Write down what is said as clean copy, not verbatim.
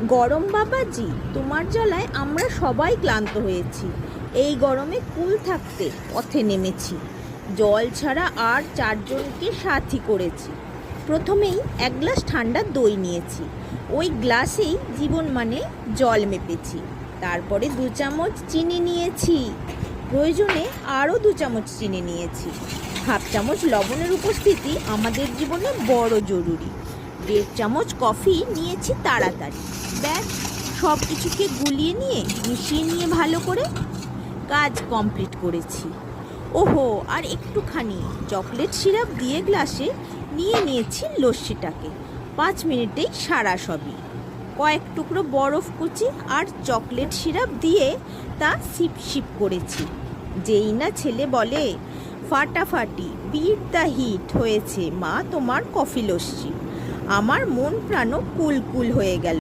গরম বাবাজি, তোমার জ্বালায় আমরা সবাই ক্লান্ত হয়েছি। এই গরমে কুল থাকতে পথে নেমেছি। জল ছাড়া আর চারজনকে সাথী করেছি। প্রথমেই এক গ্লাস ঠান্ডা দই নিয়েছি। ওই গ্লাসেই জীবন মানে জল মেপেছি। তারপরে 2 চামচ চিনি নিয়েছি। প্রয়োজনে আরও 2 চামচ চিনি নিয়েছি। হাফ চামচ লবণের উপস্থিতি আমাদের জীবনে বড় জরুরি। 1.5 চামচ কফি নিয়েছি তাড়াতাড়ি। ব্যাস, সব কিছুকে গুলিয়ে নিয়ে মিশিয়ে নিয়ে ভালো করে কাজ কমপ্লিট করেছি। ওহো, আর একটুখানি চকলেট সিরাপ দিয়ে গ্লাসে নিয়ে নিয়েছি লস্যিটাকে। 5 মিনিটেই সারা সবই। কয়েক টুকরো বরফ কুচি আর চকলেট সিরাপ দিয়ে তা সিপ সিপ করেছি। যেই না ছেলে বলে, ফাটাফাটি বিট দ্য হিট হয়েছে মা তোমার কফি লস্যি, আমার মন প্রাণও কুল কুল হয়ে গেল।